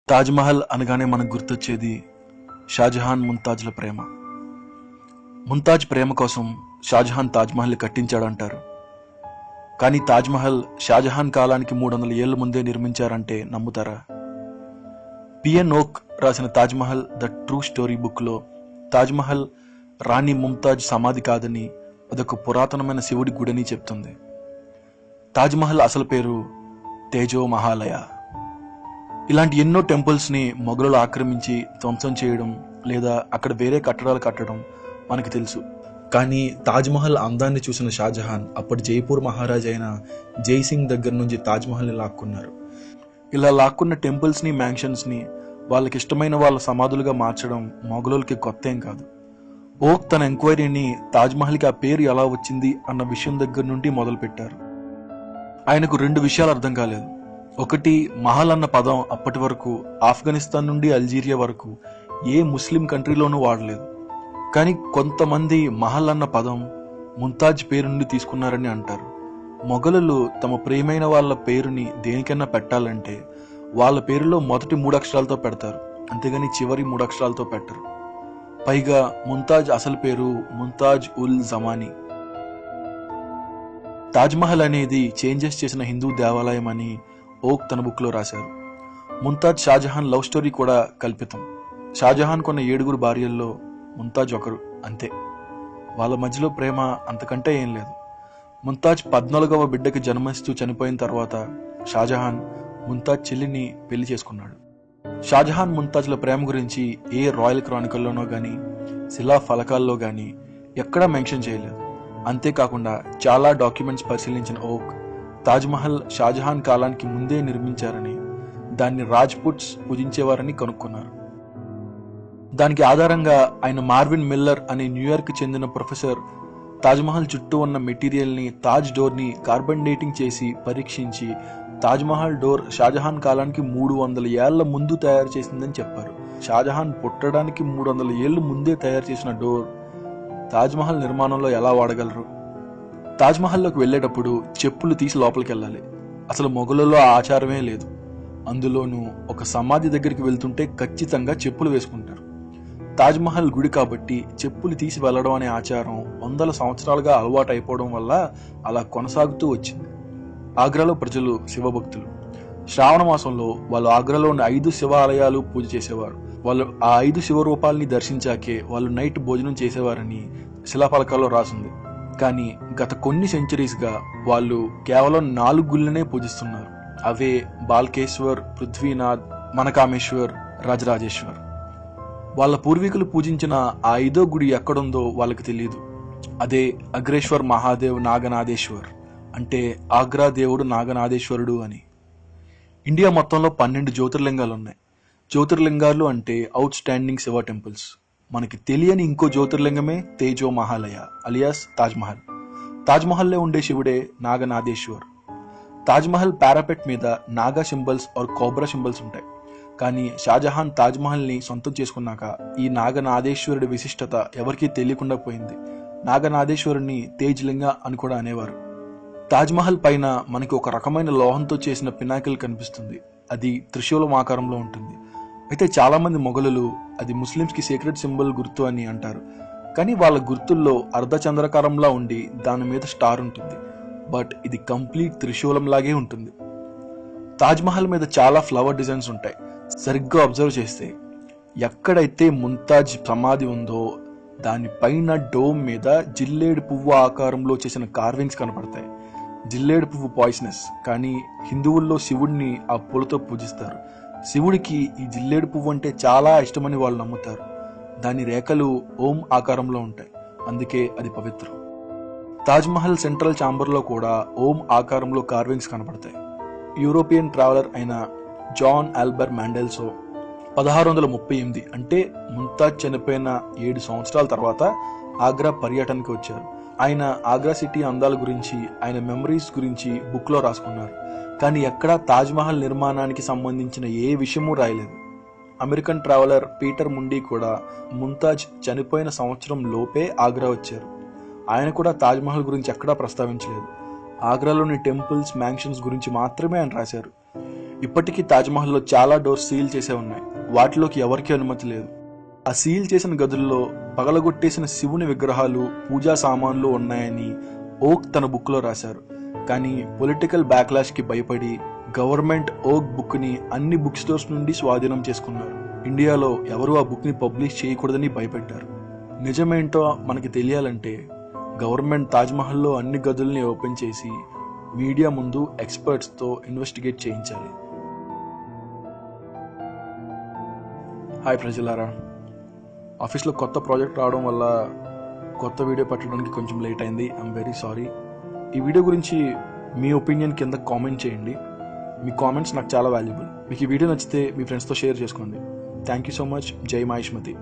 తాజ్మహల్ అనగానే మనకు గుర్తొచ్చేది షాజహాన్ ముంతాజ్ల ప్రేమ. ముంతాజ్ ప్రేమ కోసం షాజహాన్ తాజ్మహల్ కట్టించాడంటారు. కానీ తాజ్మహల్ షాజహాన్ కాలానికి 300 ఏళ్ల ముందే నిర్మించారంటే నమ్ముతారా? పిఎన్ ఓక్ రాసిన తాజ్మహల్ ద ట్రూ స్టోరీ బుక్లో తాజ్మహల్ రాణి ముంతాజ్ సమాధి కాదని అదొక పురాతనమైన శివుడి గుడని చెప్తుంది. తాజ్మహల్ అసలు పేరు తేజో మహాలయ. ఇలాంటి ఎన్నో టెంపుల్స్ని మొఘలులు ఆక్రమించి ధ్వంసం చేయడం లేదా అక్కడ వేరే కట్టడాలు కట్టడం మనకు తెలుసు. కానీ తాజ్మహల్ అందాన్ని చూసిన షాజహాన్ అప్పటి జైపూర్ మహారాజు అయిన జైసింగ్ దగ్గర నుంచి తాజ్మహల్ని లాక్కున్నారు. ఇలా లాక్కున్న టెంపుల్స్ని మ్యాన్షన్స్ని వాళ్ళకి ఇష్టమైన వాళ్ళ సమాధులుగా మార్చడం మొఘలులకి కొత్త ఏం కాదు. ఓక్ తన ఎంక్వైరీని తాజ్మహల్కి ఆ పేరు ఎలా వచ్చింది అన్న విషయం దగ్గర నుండి మొదలుపెట్టారు. ఆయనకు 2 విషయాలు అర్థం కాలేదు. ఒకటి, మహల్ అన్న పదం అప్పటి వరకు ఆఫ్ఘనిస్తాన్ నుండి అల్జీరియా వరకు ఏ ముస్లిం కంట్రీలోనూ వాడలేదు. కానీ కొంతమంది మహల్ అన్న పదం ముంతాజ్ పేరు నుండి తీసుకున్నారని అంటారు. మొఘలులు తమ ప్రియమైన వాళ్ళ పేరుని దేనికైనా పెట్టాలంటే వాళ్ళ పేరులో మొదటి 3 అక్షరాలతో పెడతారు, అంతేగాని చివరి 3 అక్షరాలతో పెట్టరు. పైగా ముంతాజ్ అసలు పేరు ముంతాజ్ ఉల్ జమానీ. తాజ్మహల్ అనేది చేంజెస్ చేసిన హిందూ దేవాలయం అని ఓక్ తన బుక్లో రాశారు. ముంతాజ్ షాజహాన్ లవ్ స్టోరీ కూడా కల్పితం. షాజహాన్ కొన్న 7 భార్యల్లో ముంతాజ్ ఒకరు, అంతే. వాళ్ళ మధ్యలో ప్రేమ అంతకంటే ఏం లేదు. ముంతాజ్ 14వ బిడ్డకి జన్మనిస్తూ చనిపోయిన తర్వాత షాజహాన్ ముంతాజ్ చెల్లిని పెళ్లి చేసుకున్నాడు. షాజహాన్ ముంతాజ్ల ప్రేమ గురించి ఏ రాయల్ క్రానికల్లోనో గానీ శిలా ఫలకాల్లో గానీ ఎక్కడా మెన్షన్ చేయలేదు. అంతేకాకుండా చాలా డాక్యుమెంట్స్ పరిశీలించిన ఓక్ తాజ్మహల్ షాజహాన్ కాలానికి ముందే నిర్మించారని, దాన్ని రాజ్పుట్స్ పూజించేవారని కనుక్కున్నారు. దానికి ఆధారంగా ఆయన మార్విన్ మిల్లర్ అనే న్యూయార్క్ చెందిన ప్రొఫెసర్ తాజ్మహల్ చుట్టూ ఉన్న మెటీరియల్ని తాజ్ డోర్ని కార్బన్ డేటింగ్ చేసి పరీక్షించి తాజ్మహల్ డోర్ షాజహాన్ కాలానికి 300 ఏళ్ల ముందు తయారు చేసిందని చెప్పారు. షాజహాన్ పుట్టడానికి 300 ఏళ్లు ముందే తయారు చేసిన డోర్ తాజ్మహల్ నిర్మాణంలో ఎలా వాడగలరు? తాజ్మహల్లోకి వెళ్ళేటప్పుడు చెప్పులు తీసి లోపలికి వెళ్ళాలి. అసలు మొఘలుల్లో ఆ ఆచారమే లేదు. అందులోనూ ఒక సమాధి దగ్గరికి వెళ్తుంటే ఖచ్చితంగా చెప్పులు వేసుకుంటారు. తాజ్మహల్ గుడి కాబట్టి చెప్పులు తీసి వెళ్లడం అనే ఆచారం 100 సంవత్సరాలుగా అలవాటు అయిపోవడం వల్ల అలా కొనసాగుతూ వచ్చింది. ఆగ్రాలో ప్రజలు శివభక్తులు. శ్రావణ మాసంలో వాళ్ళు ఆగ్రాలో ఉన్న 5 శివాలయాలు పూజ చేసేవారు. వాళ్ళు ఆ 5 శివరూపాలని దర్శించాకే వాళ్ళు నైట్ భోజనం చేసేవారని శిలాఫలకాల్లో రాసింది. కానీ గత కొన్ని సెంచరీస్గా వాళ్ళు కేవలం 4 గుళ్ళనే పూజిస్తున్నారు. అవే బాల్కేశ్వర్, పృథ్వీనాథ్, మనకామేశ్వర్, రాజరాజేశ్వర్. వాళ్ళ పూర్వీకులు పూజించిన ఆ 5వ గుడి ఎక్కడుందో వాళ్ళకి తెలియదు. అదే అగ్రేశ్వర్ మహాదేవ్ నాగనాథేశ్వర్, అంటే ఆగ్రా దేవుడు నాగనాథేశ్వరుడు అని. ఇండియా మొత్తంలో 12 జ్యోతిర్లింగాలు ఉన్నాయి. జ్యోతిర్లింగాలు అంటే అవుట్ స్టాండింగ్ శివ టెంపుల్స్. మనకి తెలియని ఇంకో జ్యోతిర్లింగమే తేజో మహాలయ అలియాస్ తాజ్మహల్. తాజ్మహల్లో ఉండే శివుడే నాగనాథేశ్వర్. తాజ్మహల్ పారాపెట్ మీద Naga symbols or cobra symbols ఉంటాయి. కానీ షాజహాన్ తాజ్మహల్ని సొంతం చేసుకున్నాక ఈ నాగనాథేశ్వరుడి విశిష్టత ఎవరికీ తెలియకుండా పోయింది. నాగనాథేశ్వరుని తేజ్లింగ అని కూడా అనేవారు. తాజ్మహల్ పైన మనకి ఒక రకమైన లోహంతో చేసిన పినాకిల్ కనిపిస్తుంది. అది త్రిశూలం ఆకారంలో ఉంటుంది. అయితే చాలా మంది మొఘలులు అది ముస్లిమ్స్కి సీక్రెట్ సింబల్ గుర్తు అని అంటారు. కానీ వాళ్ళ గుర్తుల్లో అర్ధచంద్రకారంలా ఉండి దాని మీద స్టార్ ఉంటుంది. బట్ ఇది కంప్లీట్ త్రిశూలం లాగే ఉంటుంది. తాజ్మహల్ మీద చాలా ఫ్లవర్ డిజైన్స్ ఉంటాయి. సరిగ్గా అబ్జర్వ్ చేస్తే ఎక్కడైతే ముంతాజ్ సమాధి ఉందో దానిపైన డోమ్ మీద జిల్లేడు పువ్వు ఆకారంలో చేసిన కార్వింగ్స్ కనపడతాయి. జిల్లేడు పువ్వు పాయిజనస్, కానీ హిందువుల్లో శివుడిని ఆ పూలతో పూజిస్తారు. శివుడికి ఈ జిల్లేడు పువ్వు అంటే చాలా ఇష్టమని వాళ్ళు నమ్ముతారు. దాని రేఖలు ఓం ఆకారంలో ఉంటాయి, అందుకే అది పవిత్రం. తాజ్మహల్ సెంట్రల్ ఛాంబర్లో కూడా ఓం ఆకారంలో కార్వింగ్స్ కనపడతాయి. యూరోపియన్ ట్రావెలర్ అయిన జాన్ ఆల్బర్ మాండెల్సో 1638 అంటే ముంతాజ్ చనిపోయిన 7 సంవత్సరాల తర్వాత ఆగ్రా పర్యటనకి వచ్చారు. ఆయన ఆగ్రా సిటీ అందాల గురించి, ఆయన మెమరీస్ గురించి బుక్లో రాసుకున్నారు. కానీ ఎక్కడా తాజ్మహల్ నిర్మాణానికి సంబంధించిన ఏ విషయమూ రాయలేదు. అమెరికన్ ట్రావెలర్ పీటర్ ముండీ కూడా ముంతాజ్ చనిపోయిన సంవత్సరం లోపే ఆగ్రా వచ్చారు. ఆయన కూడా తాజ్మహల్ గురించి ఎక్కడా ప్రస్తావించలేదు. ఆగ్రాలోని టెంపుల్స్, మ్యాన్షన్స్ గురించి మాత్రమే ఆయన రాశారు. ఇప్పటికీ తాజ్మహల్లో చాలా డోర్స్ సీల్ చేసే ఉన్నాయి. వాటిలోకి ఎవరికీ అనుమతి లేదు. ఆ సీల్ చేసిన గదుల్లో పగలగొట్టేసిన శివుని విగ్రహాలు, పూజా సామాన్లు ఉన్నాయని ఓక్ తన బుక్లో రాశారు. కానీ పొలిటికల్ బ్యాక్లాష్కి భయపడి గవర్నమెంట్ ఓక్ బుక్ని అన్ని బుక్ స్టోర్స్ నుండి స్వాధీనం చేసుకున్నారు. ఇండియాలో ఎవరూ ఆ బుక్ని పబ్లిష్ చేయకూడదని భయపెట్టారు. నిజమేంటో మనకి తెలియాలంటే గవర్నమెంట్ తాజ్మహల్లో అన్ని గదుల్ని ఓపెన్ చేసి మీడియా ముందు ఎక్స్పర్ట్స్తో ఇన్వెస్టిగేట్ చేయించాలి. హాయ్ ప్రజలారా, ఆఫీస్లో కొత్త ప్రాజెక్ట్ రావడం వల్ల కొత్త వీడియో పెట్టడానికి కొంచెం లేట్ అయింది. I'm very sorry. ఈ వీడియో గురించి మీ ఒపీనియన్ కింద కామెంట్ చేయండి. మీ కామెంట్స్ నాకు చాలా వాల్యుబుల్. మీకు ఈ వీడియో నచ్చితే మీ ఫ్రెండ్స్తో షేర్ చేసుకోండి. Thank you so much. జై మహేష్మతి.